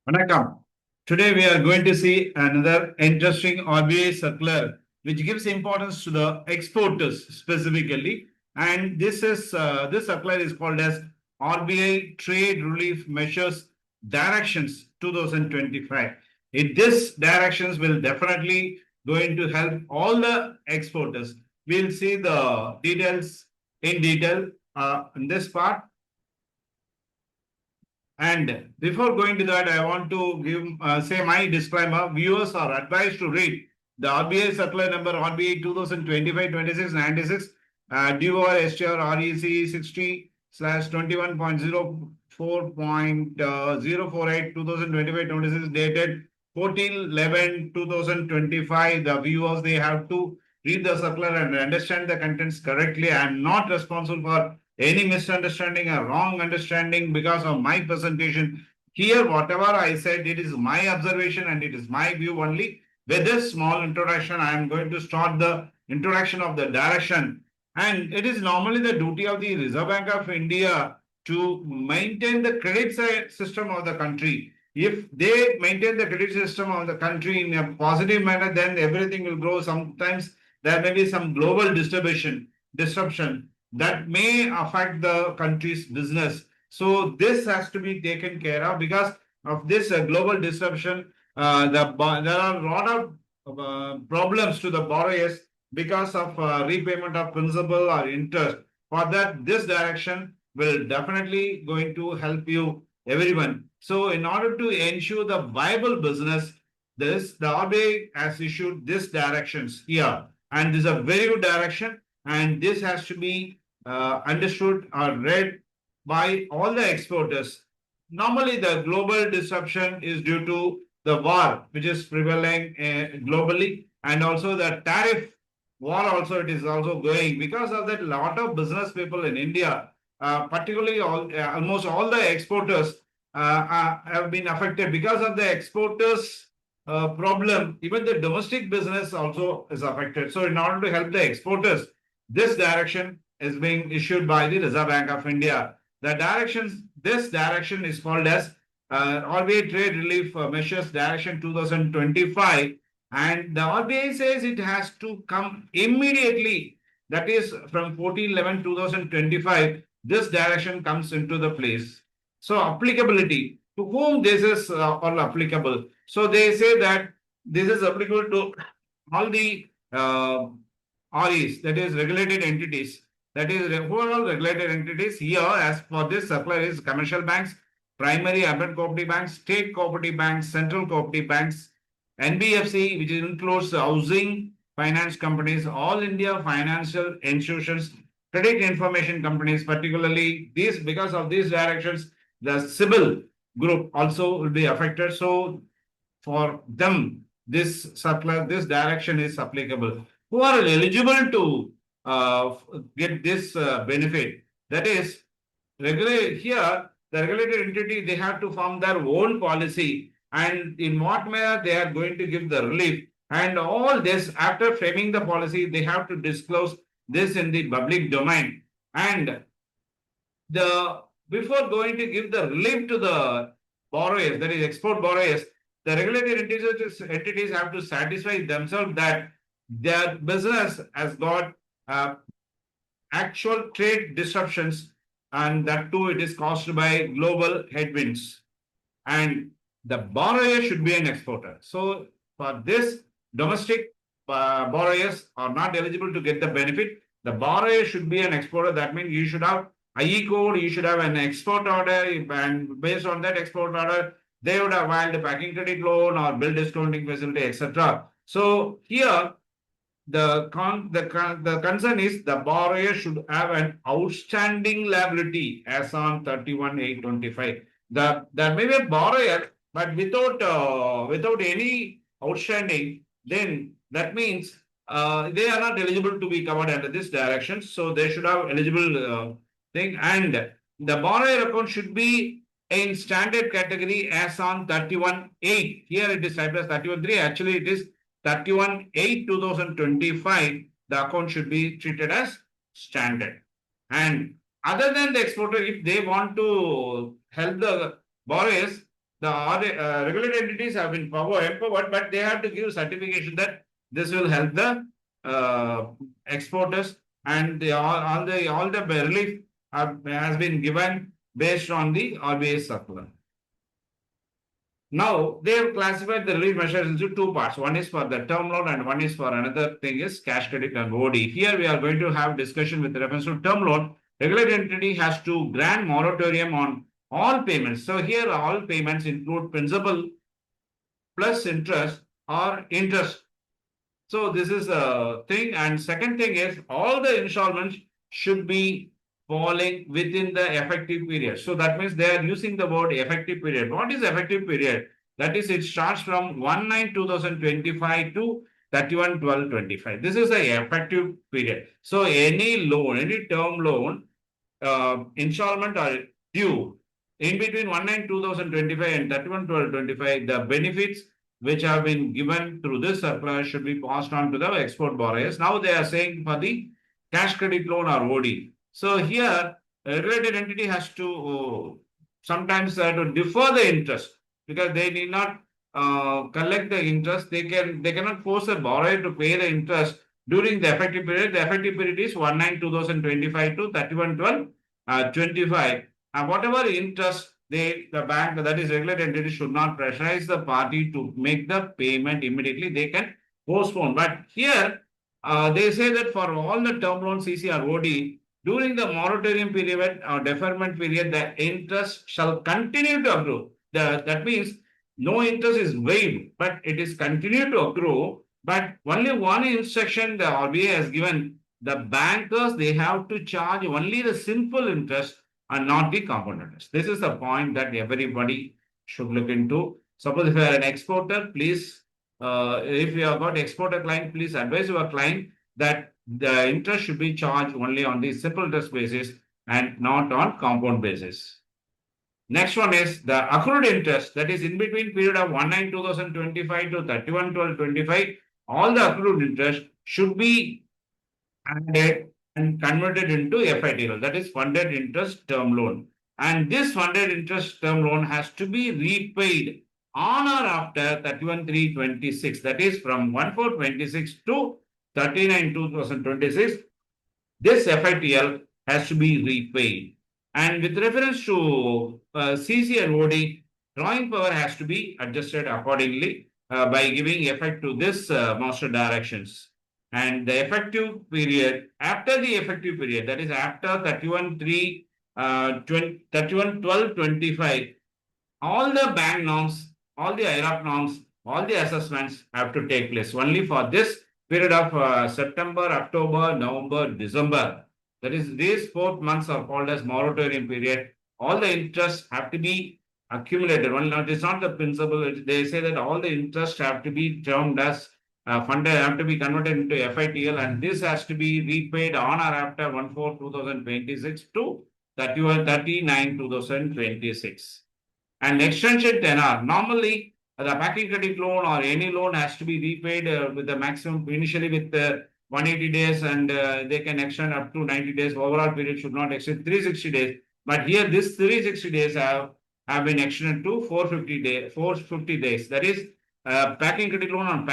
Vanakkam. Today we are going to see another interesting RBI circular which gives importance to the exporters specifically. And this circular is called as RBI Trade Relief Measures Directions 2025. This directions will definitely going to help all the exporters. We'll see the details in detail in this part. And before going to that, I want to say my disclaimer. Viewers are advised to read the RBI circular number RBI 2025-26-96 DOR STR REC 60/21.04.048 2025-26 dated 14/11/2025. The viewers, they have to read the circular and understand the contents correctly. I am not responsible for any misunderstanding or wrong understanding because of my presentation. Here, whatever I said, it is my observation and it is my view only. With this small introduction, I am going to start the introduction of the direction. And it is normally the duty of the Reserve Bank of India to maintain the credit system of the country. If they maintain the credit system of the country in a positive manner, then everything will grow. Sometimes there may be some global disruption that may affect the country's business. So this has to be taken care of because of this global disruption. There are a lot of problems to the borrowers because of repayment of principal or interest. For that, this direction will definitely going to help you everyone. So in order to ensure the viable business, the RBI has issued this directions here, and this is a very good direction, and this has to be understood or read by all the exporters. Normally, the global disruption is due to the war, which is prevailing globally, and also the tariff war. Also, it is also going because of that. Lot of business people in India, particularly almost all the exporters, have been affected because of the exporters. Problem, even the domestic business also is affected. So, in order to help the exporters, this direction is being issued by the Reserve Bank of India. This direction is called as RBI Trade Relief Measures Direction 2025, and the RBI says it has to come immediately. That is from 14/11/2025. This direction comes into the place. So applicability to whom this is all applicable. So they say that this is applicable to all the REs, that is regulated entities. That is overall regulated entities. Here, as for this circular, is commercial banks, primary urban cooperative banks, state cooperative banks, central cooperative banks, NBFC, which includes housing finance companies, all India financial institutions, credit information companies, particularly these, because of these directions, the CIBIL group also will be affected. So for them, this circular, this direction is applicable. Who are eligible to get this benefit? That is, here, the regulated entity, they have to form their own policy, and in what manner they are going to give the relief. And all this, after framing the policy, they have to disclose this in the public domain. And the before going to give the relief to the borrowers, that is export borrowers, the regulated entities have to satisfy themselves that their business has got actual trade disruptions, and that too it is caused by global headwinds. And the borrower should be an exporter. So for this, domestic borrowers are not eligible to get the benefit. The borrower should be an exporter. That means you should have IE code, you should have an export order, and based on that export order, they would have filed a packing credit loan or bill discounting facility, etc. So here the concern is the borrower should have an outstanding liability as on 31/8/25. There may be a borrower, but without any outstanding, then that means they are not eligible to be covered under this direction. So they should have eligible thing, and the borrower account should be in standard category as on 31/8. Here it is typed as 31/3. Actually, it is 31/8/2025, the account should be treated as standard. And other than the exporter, if they want to help the borrowers, the regulated entities have been empowered, but they have to give certification that this will help the exporters, and all the relief has been given based on the RBI circular. Now they have classified the relief measures into two parts. One is for the term loan and one is for another thing is cash credit and OD. Here we are going to have discussion with reference to term loan. Regulated entity has to grant moratorium on all payments. So here all payments include principal plus interest or interest. So this is a thing. And second thing is all the installments should be falling within the effective period. So that means they are using the word effective period. What is effective period? That is, it starts from 1/9/2025 to 31/12/25. This is the effective period. So any loan, any term loan, installment are due in between 1/9/2025 and 31/12/25, the benefits which have been given through this circular should be passed on to the export borrowers. Now they are saying for the cash credit loan or OD. So here, a regulated entity has to sometimes to defer the interest because they need not collect the interest. They cannot force a borrower to pay the interest during the effective period. The effective period is 1/9/2025 to 31/12/25. And whatever interest the bank, that is regulated entity, should not pressurize the party to make the payment immediately. They can postpone. But here they say that for all the term loan CC or OD, during the moratorium period or deferment period, the interest shall continue to accrue. That means no interest is waived, but it is continued to accrue. But only one instruction the RBI has given: the bankers, they have to charge only the simple interest and not the compound interest. This is the point that everybody should look into. Suppose if you are an exporter, please, if you have got exporter client, please advise your client that the interest should be charged only on the simple interest basis and not on compound basis. Next one is the accrued interest, that is in between period of 1/9/2025 to 31/12/25. All the accrued interest should be added and converted into FITL, that is funded interest term loan. And this funded interest term loan has to be repaid on or after 31/3/26, that is from 1/4/26 to 39/2026. This FITL has to be repaid. And with reference to CC and OD, drawing power has to be adjusted accordingly by giving effect to this master directions. And the effective period, after the effective period, that is after 31/12/25, all the bank norms, all the IRAP norms, all the assessments have to take place only for this period of September, October, November, December. That is, these 4 months are called as moratorium period. All the interests have to be accumulated. Well, now, it's not the principal. They say that all the interests have to be termed as funded, have to be converted into FITL, and this has to be repaid on or after 1/4/2026 to 31/39/2026. And extension tenor. Normally, the packing credit loan or any loan has to be repaid with the maximum initially with 180 days, and they can extend up to 90 days. Overall period should not exceed 360 days. But here, this 360 days have been extended to 450 days. That is, packing credit loan on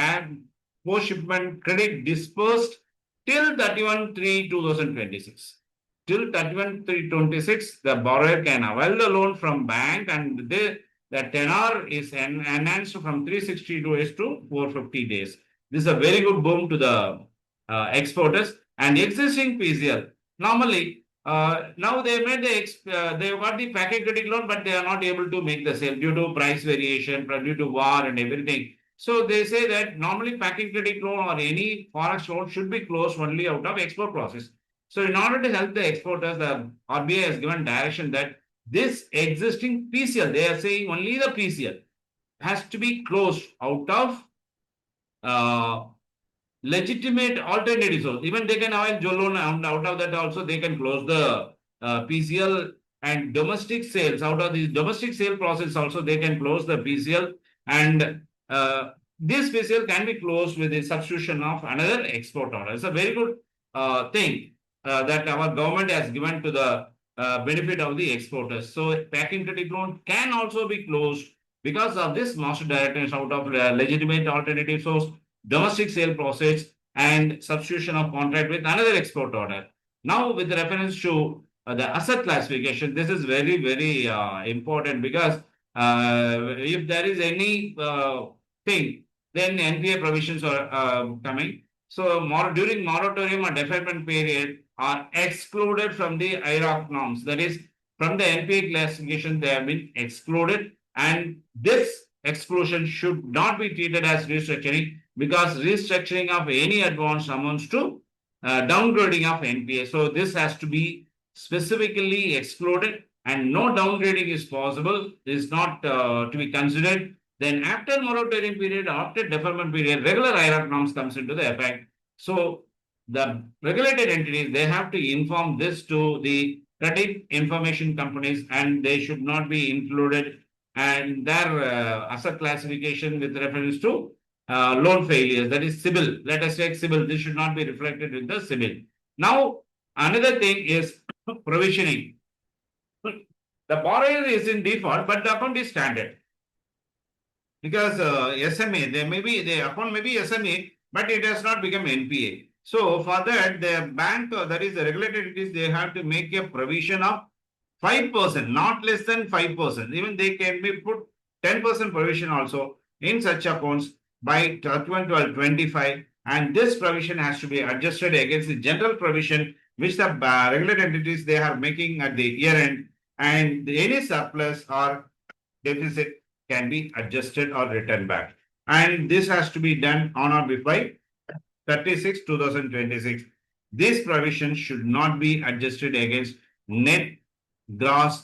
post shipment credit dispersed till 31/3/2026. Till 31/3/26, the borrower can avail the loan from bank, and the tenor is enhanced from 360 days to 450 days. This is a very good boom to the exporters. And existing PCL, normally, now they made they got the package credit loan, but they are not able to make the sale due to price variation, due to war and everything. So they say that normally packing credit loan or any forex loan should be closed only out of export process. So in order to help the exporters, the RBI has given direction that this existing PCL, they are saying only the PCL, has to be closed out of legitimate alternatives. Even they can avail Joe loan, and out of that also they can close the PCL, and domestic sales. Out of the domestic sale process also they can close the PCL, and this PCL can be closed with the substitution of another export order. It's a very good thing that our government has given to the benefit of the exporters. So packing credit loan can also be closed Because of this, master director is out of legitimate alternative source, domestic sale process, and substitution of contract with another export order. Now, with reference to the asset classification, this is very, very important because if there is any thing, then NPA provisions are coming. So, during moratorium or deferment period are excluded from the IROC norms. That is, from the NPA classification, they have been excluded, and this exclusion should not be treated as restructuring because restructuring of any advance amounts to downgrading of NPA. So this has to be specifically excluded, and no downgrading is possible, is not to be considered. Then after moratorium period, after deferment period, regular IRAC norms comes into the effect. So the regulated entities, they have to inform this to the credit information companies, and they should not be included and their asset classification with reference to loan failures, that is CIBIL. Let us take CIBIL. This should not be reflected in the CIBIL. Now, another thing is provisioning. The borrower is in default, but the account is standard because SMA, they may be the account may be SMA, but it has not become NPA. So for that, the bank, that is the regulated entities, they have to make a provision of 5%, not less than 5%. Even they can be put 10% provision also in such accounts by 12/12/25, and this provision has to be adjusted against the general provision which the regulated entities they are making at the year end, and any surplus or deficit can be adjusted or returned back. And this has to be done on or before 36 2026. This provision should not be adjusted against net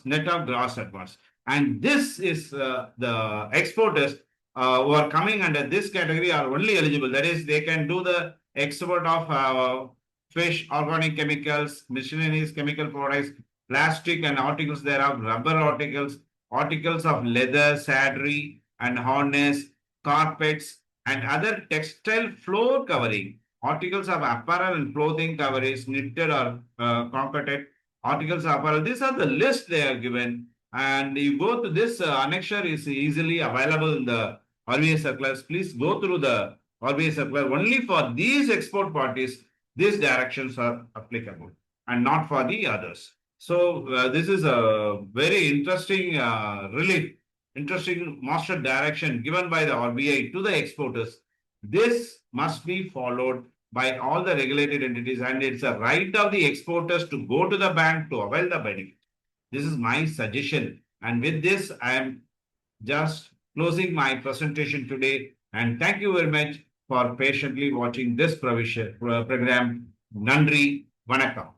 net of gross advance. And this is the exporters who are coming under this category are only eligible. That is, they can do the export of fish, organic chemicals, miscellaneous chemical products, plastic and articles thereof, rubber articles, articles of leather, saddlery and harness, carpets, and other textile floor covering, articles of apparel and clothing coverage, knitted or concocted, articles of apparel. These are the list they are given. And you go to this annexure is easily available in the RBI circulars. Please go through the RBI circular. Only for these export parties, these directions are applicable and not for the others. So this is a very interesting relief, interesting master direction given by the RBI to the exporters. This must be followed by all the regulated entities, and it's a right of the exporters to go to the bank to avail the benefit. This is my suggestion. And with this, I am just closing my presentation today. And thank you very much for patiently watching this program. Nandri, Vanakkam.